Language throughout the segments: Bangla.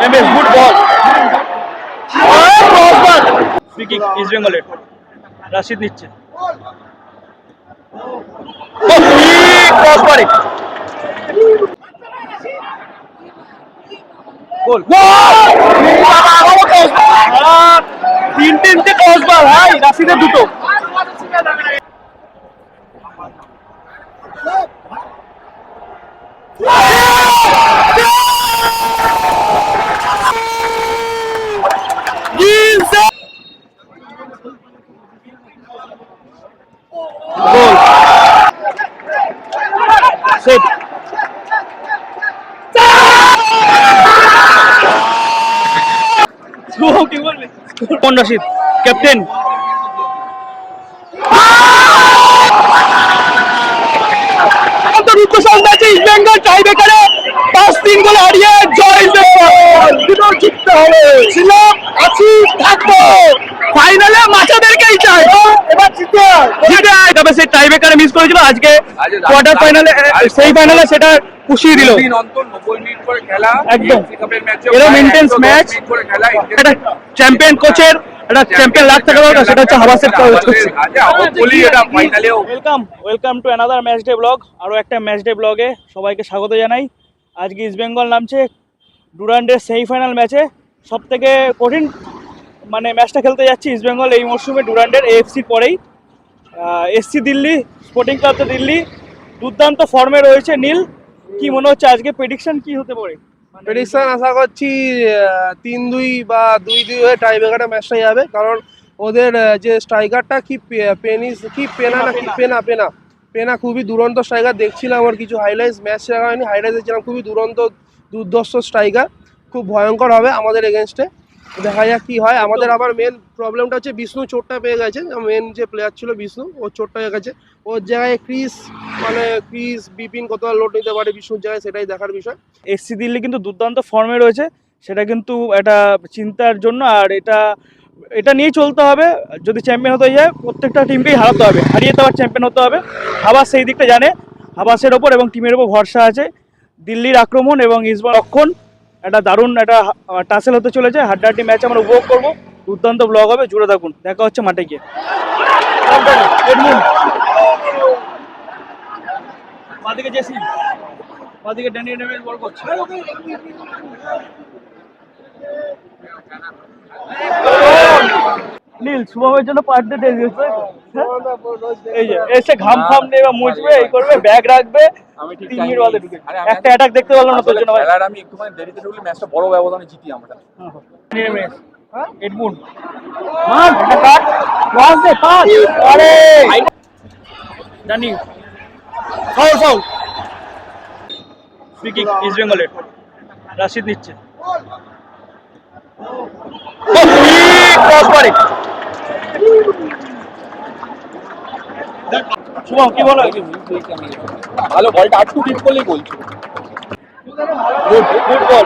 MS good ball crossbar free kick east বেঙ্গলের রাশিদ নিচ্ছে ক্রসবারে গোল তিনটে ক্রসবার ভাই রাশিদের দুটো save Rashid captain East Bengal tie ব্রেকারে 5-3 গোলে হারিয়ে জয় বেঙ্গল জিততে হবে ছিলাম আছি থাকবো ফাইনালে মাচাদেরকেই চাই এবার জিতে তবে সেই টাই ব্রেকারে মিস করেছিল আজকে কোয়ার্টার ফাইনালে সেই ফাইনালে সেটা পুষিয়ে দিল 90 মিনিট করে খেলা একদম এর মেইনটেন্স ম্যাচ এটা চ্যাম্পিয়ন কোচের এটা চ্যাম্পিয়ন লাগ থাকা দরকার সেটা হচ্ছে হাবাসের কোচ বলি এটা ফাইনালেও welcome to another match day blog আরও একটা ম্যাচ ডে ব্লগে সবাইকে স্বাগত জানাই আজকে ইস্ট বেঙ্গল নামছে ডুরান্ডের সেমিফাইনাল ম্যাচে সব থেকে কঠিন মানে ম্যাচটা খেলতে যাচ্ছে ইস্ট বেঙ্গল এই মরশুমে ডুরান্ডের এএফসির পরেই এসসি দিল্লি স্পোর্টিং ক্লাব তো দিল্লি দুর্দান্ত ফর্মে রয়েছে নীল কি মনে হচ্ছে আজকে প্রেডিকশন কি হতে পারে প্রেডিকশন আশা করছি 3-2 বা 2-2 হয়ে টাই ব্রেকারে ম্যাচটা যাবে কারণ ওদের যে স্ট্রাইকারটা কি পেনা খুবই দুরন্ত স্ট্রাইকার দেখছিলাম ওর কিছু হাইলাইটস ম্যাচ দেখা হয়নি হাইলাইটস দেখছিলাম খুবই দুর্ধর্ষ স্ট্রাইকার খুব ভয়ঙ্কর হবে আমাদের এগেনস্টে দেখা যাক কি হয় আমাদের আবার মেন প্রবলেমটা হচ্ছে বিষ্ণু চোটটা পেয়ে গেছে মেন যে প্লেয়ার ছিল বিষ্ণু ওর চোটটা হয়ে গেছে ওর জায়গায় ক্রিস বিপিন কতটা লোড নিতে পারে বিষ্ণুর জায়গায় সেটাই দেখার বিষয় এসসি দিল্লি কিন্তু দুর্দান্ত ফর্মে রয়েছে সেটা কিন্তু একটা চিন্তার জন্য আর এটা নিয়েই চলতে হবে যদি চ্যাম্পিয়ন হতে যায় প্রত্যেকটা টিমকেই হারাতে হবে হারিয়ে তো আবার চ্যাম্পিয়ন হতে হবে হাবাস সেই দিকটা জানে হাবাসের ওপর এবং টিমের ওপর ভরসা আছে দিল্লির আক্রমণ এবং ইসবান রক্ষণ একটা দারুণ একটা টাসেল হতে চলেছে হাড্ডাহাড্ডি ম্যাচ আমরা উপভোগ করবো দুর্দান্ত ব্লগ হবে জুড়ে থাকুন দেখা হচ্ছে মাঠে গিয়ে বাদিকে জেসি বাদিকে ড্যানি ডেভিস বল করছে নীল শুভমের জন্য পার্টে দিয়েছে এই যে এসে ঘাম ফাম নেবে বা মুছবে এই করবে ব্যাগ রাখবে আমি ঠিক 3 মিনিট বাদে ঢুকে একটা অ্যাটাক দেখতে পেলাম না তোর জন্য ভাই খেলার আমি একটুখানি দেরিতে ঢুকলে ম্যাচটা বড় ব্যবধানে জিতি আমরা এডমুন্ড মান একটা কাট ক্রস দে পাস আরে জানি ফাউল ফ্রি কিক ইস্ট বেঙ্গলের রাশিদ নিচ্ছে ক্রসবারে শুভম কি বলো ভালো বলটা আটটু টিপ করলেই বলছো গুড বল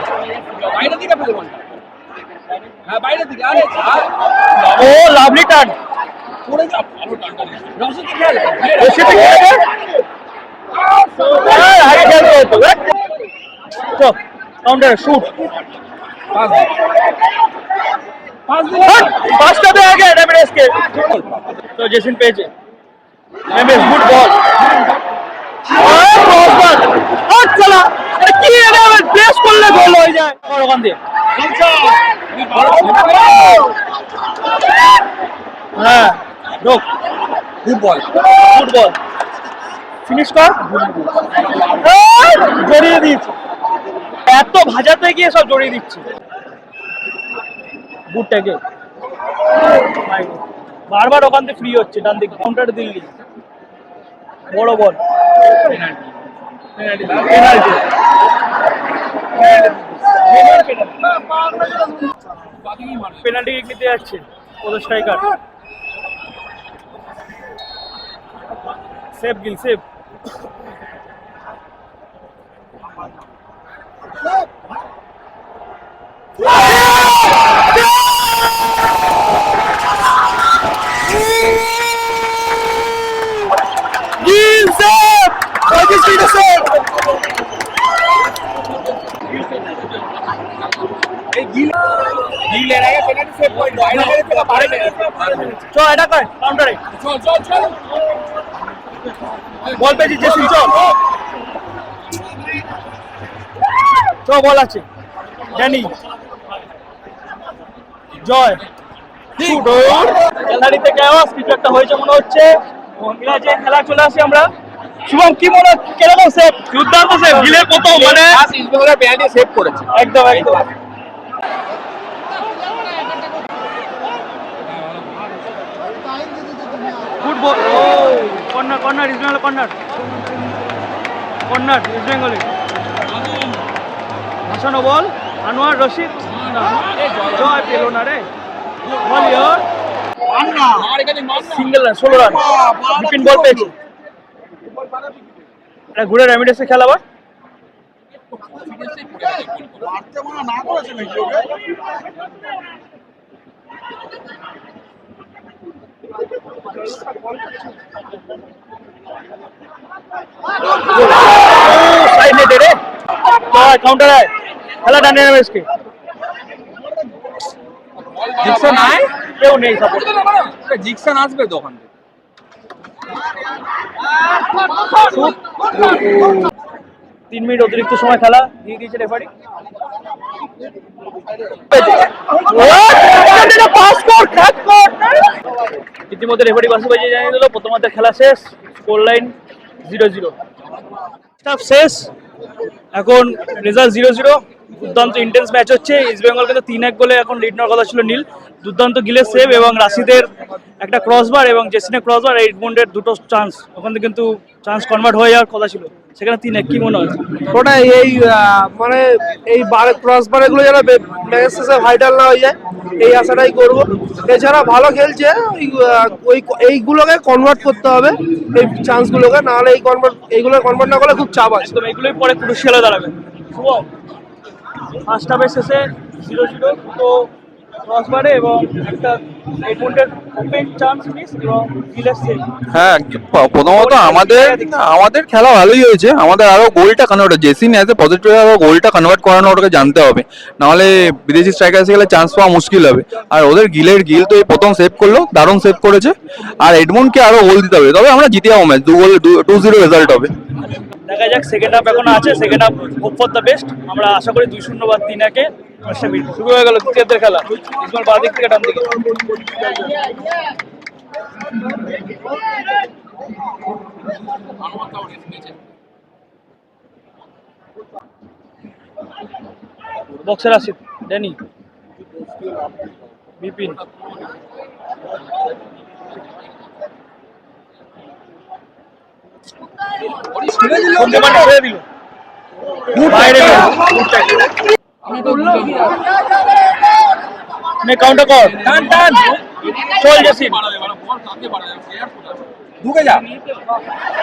বাইরে দিকে ফেলে বলটা হ্যাঁ বাইরে দিকে আরে ও লাভলি টার্ন পড়ে যা ভালো টানটা রশিদ খেল রশিদ খেলে আগে খেলতে হতো চল কাউন্টার শুট পাঁচটা দে আগে এমএসকে তো জেসিন পেয়েছে এমএস গুড বল ক্রসবার চলা কি এটা প্রেস করলে গোল হয়ে যায় ওখান দিয়ে হ্যাঁ ঢোক গুড বল ফিনিশ কর জড়িয়ে দিয়েছে এত ভাজাতে গিয়ে সব জড়িয়ে দিচ্ছে বুটটাকে বারবার ওখান থেকে ফ্রি হচ্ছে ডান দিকে কাউন্টার দিল্লি বড় বল পেনাল্টি কিক নিতে যাচ্ছে ওদের স্ট্রাইকার সেভ গিল সেভ এই গিল এর আগে পেনাল্টি সেভ পয়েন্ট বাইরে থেকে পারে চ এটা কর কাউন্টারে চল চল চল বল পেয়েছি জেসিন চ বল আছে ড্যানি জয় গ্যালারিতে কেওয়াস কিছু একটা হয়েছে মনে হচ্ছে ইংরাজি খেলা চলে আসি আমরা শুভম কি মনে হচ্ছে কিরকম সেভ দুর্দান্ত সেভ গিলের প্রথম মানে ইসবেঙ্গলের পেনাল্টি সেভ করেছে একদম একদম গুড বল ও corner corner East Bengal corner corner East বেঙ্গলে হাসানো বল আনোয়ার রশিদ জয় পেল না রে বল ইয়ার single run 16 run Bipin ball পেয়েছে এটা ঘুরে রেমিডেসে খেলাবার সাইড নেটে রে কাউন্টার আয় খেলা টানে রেমিডেসকে জিকসন আয় কেউ নেই সাপোর্ট জিকসন আসবে তো ওখান থেকে 3 মিনিট অতিরিক্ত সময় খেলা দিয়ে দিয়েছে রেফারি ইতিমধ্যে রেফারি বাসু বাজিয়ে জানিয়ে দিল প্রথমার্ধের খেলা শেষ স্কোর লাইন 0-0 স্টাফ শেষ এখন রেজাল্ট 0-0 দুর্দান্ত ইন্টেন্স ম্যাচ হচ্ছে ইস্ট বেঙ্গল কিন্তু 3-1 গোলে এখন লিড নেওয়ার কথা ছিল নীল দুর্দান্ত গিলের সেভ এবং রাশিদের একটা ক্রসবার এবং জেসিনের ক্রসবার এডমন্ডের দুটো চান্স ওখান থেকে কিন্তু চান্স কনভার্ট হয়ে যাওয়ার কথা ছিল সেখানে 3-1 কি মনে হয় ওটাই এই মানে এই ক্রস বারেগুলো যেন ম্যাচের শেষে ভাইটাল না হয়ে যায় এই আশাটাই করবো এছাড়া ভালো খেলছে এইগুলোকে কনভার্ট করতে হবে এই চান্সগুলোকে নাহলে এইগুলো কনভার্ট না করলে খুব চাপ আছে একদম এইগুলোই পরে ক্রুশিয়াল হয়ে দাঁড়াবে শুভম ফার্স্ট হাফের শেষে 0-0 তো ক্রসবারে এবং একটা এডমন্ডের ওপেন চান্স মিস এবং গিলের সেভ হ্যাঁ প্রথমত আমাদের খেলা ভালোই হয়েছে আমাদের আরো গোলটা convert Jesin as a positive আরো গোলটা কনভার্ট করানো ওটাকে জানতে হবে নাহলে বিদেশি স্ট্রাইকার এসে গেলে চান্স পাওয়া মুশকিল হবে আর ওদের গিল তো এই প্রথম সেভ করলো দারুণ সেভ করেছে আর এডমন্ডকে আরো গোল দিতে হবে তবে আমরা জিতে যাবো ম্যাচ 2-0 রেজাল্ট হবে দেখা যাক সেকেন্ড হাফ এখন আছে second half hope for the best আমরা আশা করি 2-0 বা 3-1 শুরু হয়ে গেল তৃতীয়ার্ধের খেলা ইসমাইল বাঁ দিক থেকে ডান দিকে বক্সের আসিফ ড্যানি বিপিন ছেড়ে দিল বাইরে কাউন্টার কর টান টান চল জাসিন ঢুকে যা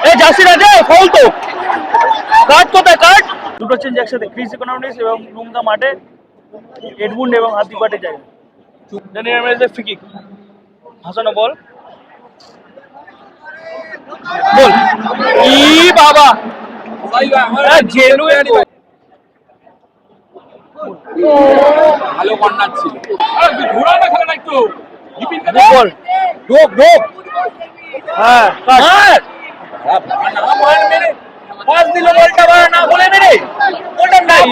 এই জাসিন আছে ফাউল তো কাট কোথায় কাট দুটো চেঞ্জ একসাথে ক্রিস ইকোনমিক্স এবং নুমদা মাঠে এডমুন্ড এবং হাতি পাটে যায় ড্যানি রেমিডেসের ফ্রি কিক হাসানো বল বল ই বাবা জেনুইন ভালো কর্নার ছিল ঘোরা না খেলা একটু বল ঢোক ঢোক হ্যাঁ কাট না মার মেরে পাস দিল বলটা বার না বলে মেরে ওটা নাই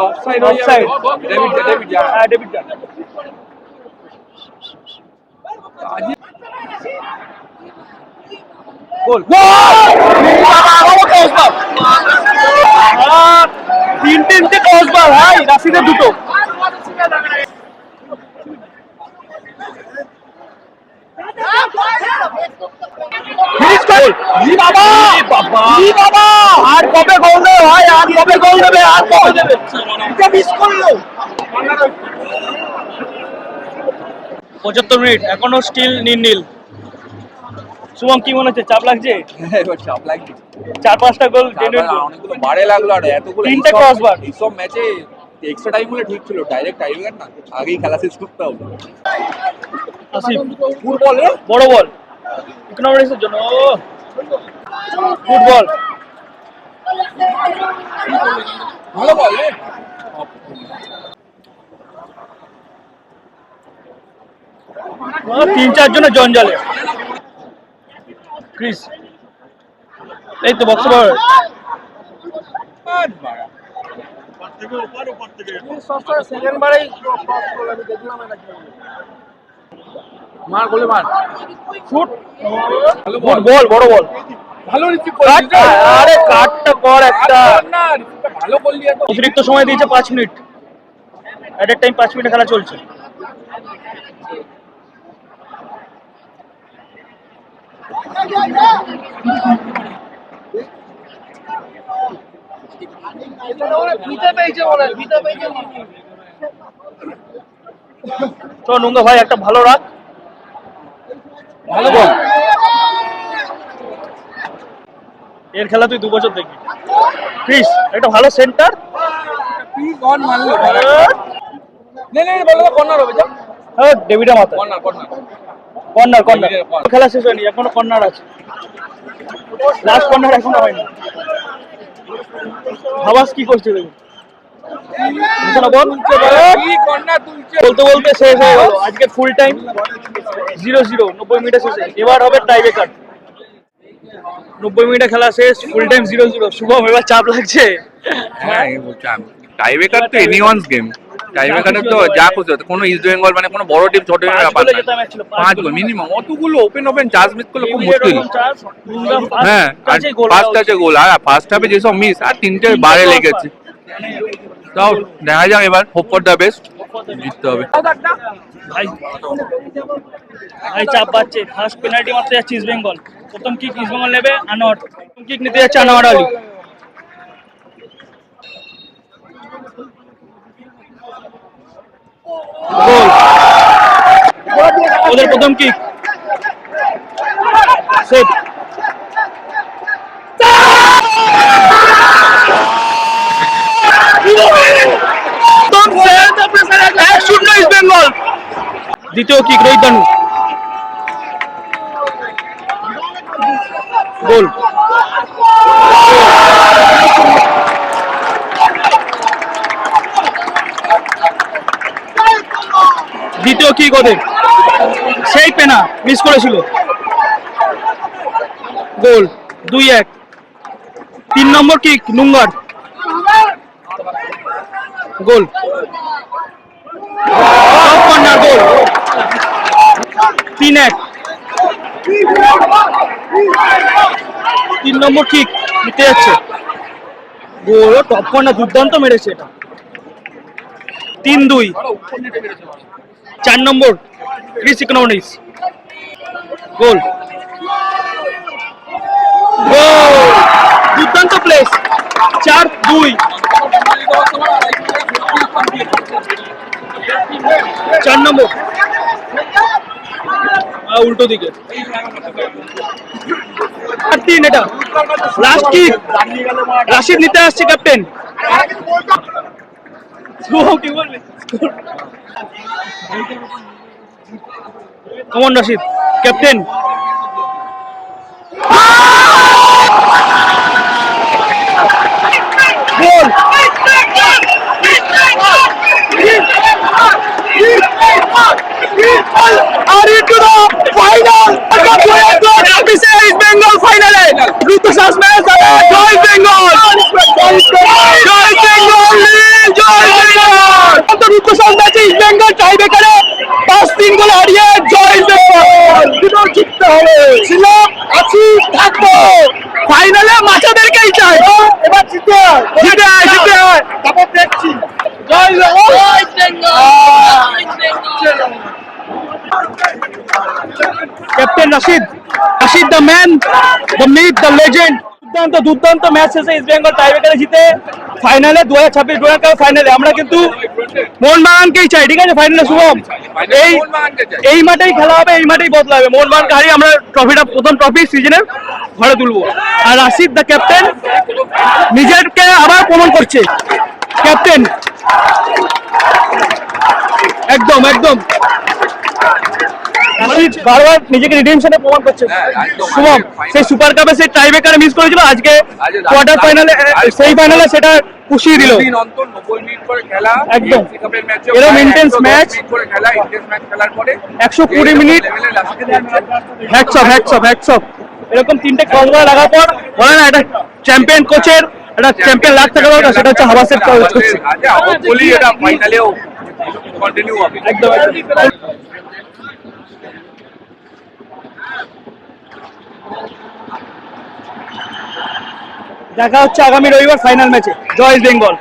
অফসাইড অফসাইড ডেভিড যা হ্যাঁ ডেভিড যা গোল তিনটে ক্রসবার ভাই রাশিদের দুটো আর কবে গোল দেবে ভাই আর কবে গোল দেবে আর কবে দেবে মিস করলো 75 মিনিট এখনো স্টিল নীল শুভম কি মনে হচ্ছে চাপ লাগছে চাপ লাগছে 4-5টা গোল অনেকগুলো বারে লাগলো আর এতগুলো তিনটে ক্রসবার এইসব ম্যাচে এক্সট্রা টাইম হলে ঠিক ছিল ডাইরেক্ট টাইমিং না আগেই খেলা শেষ করতে হবে আসিফ ফুটবল বড় বল ইকোনমিক্সের জন্য ফুটবল ভালো বল তিন চারজনের জঞ্জালে ক্রিস এই তো বক্স বল সেকেন্ড বারেই cross করলো, আমি দেখলাম এটা খেলে। মার গোলে মার শুট বল বড় বল ভালো রিসিভ আরে কাটটা কর একটা না ভালো করলি এত অতিরিক্ত সময় দিয়েছে 5 মিনিট এট এ টাইম 5 মিনিট খেলা চলছে ফিতে পেয়েছে মনে হয়, ফিতে পেয়েছে। তো নুঙ্গা ভাই একটা ভালো রাখ ভালো বল এর খেলা তুই 2 বছর দেখবি ক্রিস একটা ভালো সেন্টার কি গন মারলো নে নে বল কর্নার হবে যা হ্যাঁ ডেভিডা মাথা কর্নার কর্নার কর্নার কর্নার ডেভিডের corner। খেলা শেষ হয়নি এখনো কর্নার আছে লাস্ট কর্নার এখনো হয়নি হাবাস কি করছে দেখুন কি কর্নার তুলছে বলতে বলতে শেষ হয়ে গেল আজকে ফুল টাইম 0-0 90 মিনিটে শেষে এবার হবে টাই ব্রেকার 90 মিনিটে খেলা শেষ ফুল টাইম 0-0 শুভম এবার চাপ লাগছে হ্যাঁ টাইব্রেকার তো এনিওয়ানস গেম টাইব্রেকারে তো যা খুশি হতো কোনো ইস্ট বেঙ্গল মানে কোনো বড় টিম ছোট টিমের ব্যাপার না 5 গোল মিনিমাম অতগুলো ওপেন চান্স মিস করলে খুব মুশকিল হ্যাঁ আর ফার্স্ট আছে গোল আর ফার্স্ট হাফে যেসব মিস আর তিনটে বারে লেগেছে তাও দেখা যাক এবার হোপ ফর দ্য বেস্ট জিততে হবে ভাই ভাই চাপ পাচ্ছে ফার্স্ট পেনাল্টি মারতে যাচ্ছে ইস্ট বেঙ্গল প্রথম কিক ইস্ট বেঙ্গল নেবে আনোয়ার প্রথম কিক নিতে যাচ্ছে আনোয়ার আলী গোল ওদের প্রথম কিক সেভ ইস্ট বেঙ্গল দ্বিতীয় কিক রোহিত দানু গোল দ্বিতীয় কিক ওদের সেই পেনা মিস করেছিল গোল 2-1 3 নম্বর কিক নুঙ্গার গোল কর্নার গোল 3-1 3 নম্বর কিক নিতে যাচ্ছে গোল টপ কর্নার দুর্দান্ত মেরেছে এটা 3-2 4 নম্বর ক্রিস ইকোনমিক্স গোল গোল দুর্দান্ত প্লেস 4-2 4 নম্বর উল্টো দিকে 3 এটা লাস্ট কিক রাশিদ নিতে আসছে ক্যাপ্টেন কি বলবে common Rashid captain goal Are you to the final? East Bengal finale. Lutusas match. Joy Bengal. Joy Bengal. Joy Bengal. The Lutusas match East Bengal tiebreaker 5-3 গোলে হারিয়ে জয় বেঙ্গল। দুটো জিততে হবে। ছিল আছি থাকবো। ফাইনালে মাচাদেরকেই চাই। এবার জিতে হয়। জিতে হয় জিতে হয়। তারপর দেখছি। জয় বেঙ্গল। জয় Bengal. Captain Rashid Rashid the man the myth the legend দুর্দান্ত ম্যাচ শেষে ইস্ট বেঙ্গল টাইব্রেকারে জিতে ফাইনালে 2026 ডোনাল্ড কাপ ফাইনালে আমরা কিন্তু মোহনবাগানকেই চাই ঠিক আছে ফাইনালে শুভম এই মাঠেই খেলা হবে এই মাঠেই বদলা হবে মোহনবাগানকে হারিয়ে আমরা ট্রফিটা প্রথম ট্রফি সিজনের ঘরে তুলবো আর রাশিদ দ্য ক্যাপ্টেন নিজেকে আবার প্রমাণ করছে ক্যাপ্টেন একদম একদম রাশিদ বারবার নিজেকে রিডিমশনে প্রমাণ করছে শুভম সেই সুপার কাপে সেই টাইব্রেকারে মিস করেছিল আজকে কোয়ার্টার ফাইনালে সেই ফাইনালে সেটা পুষিয়ে দিল। 90 দিন অন্তর 90 মিনিট করে খেলা একদম। AFC কাপের ম্যাচে এরকম intense match। করে খেলা ইন্টেন্স ম্যাচ খেলার পরে 120 মিনিট। লেভেলে লাস্টে যাচ্ছে। Hats off. এরকম তিনটে কলবার লাগার পর বলে না এটা চ্যাম্পিয়ন কোচের একটা চ্যাম্পিয়ন লাগ থাকা দরকার, সেটা হচ্ছে হাবাসের কোচ করছে। আজ আবার বলি এটা ফাইনালেও কন্টিনিউ হবে। একদম। দেখা হচ্ছে আগামী রবিবার ফাইনাল ম্যাচে। জয় ইস্ট বেঙ্গল।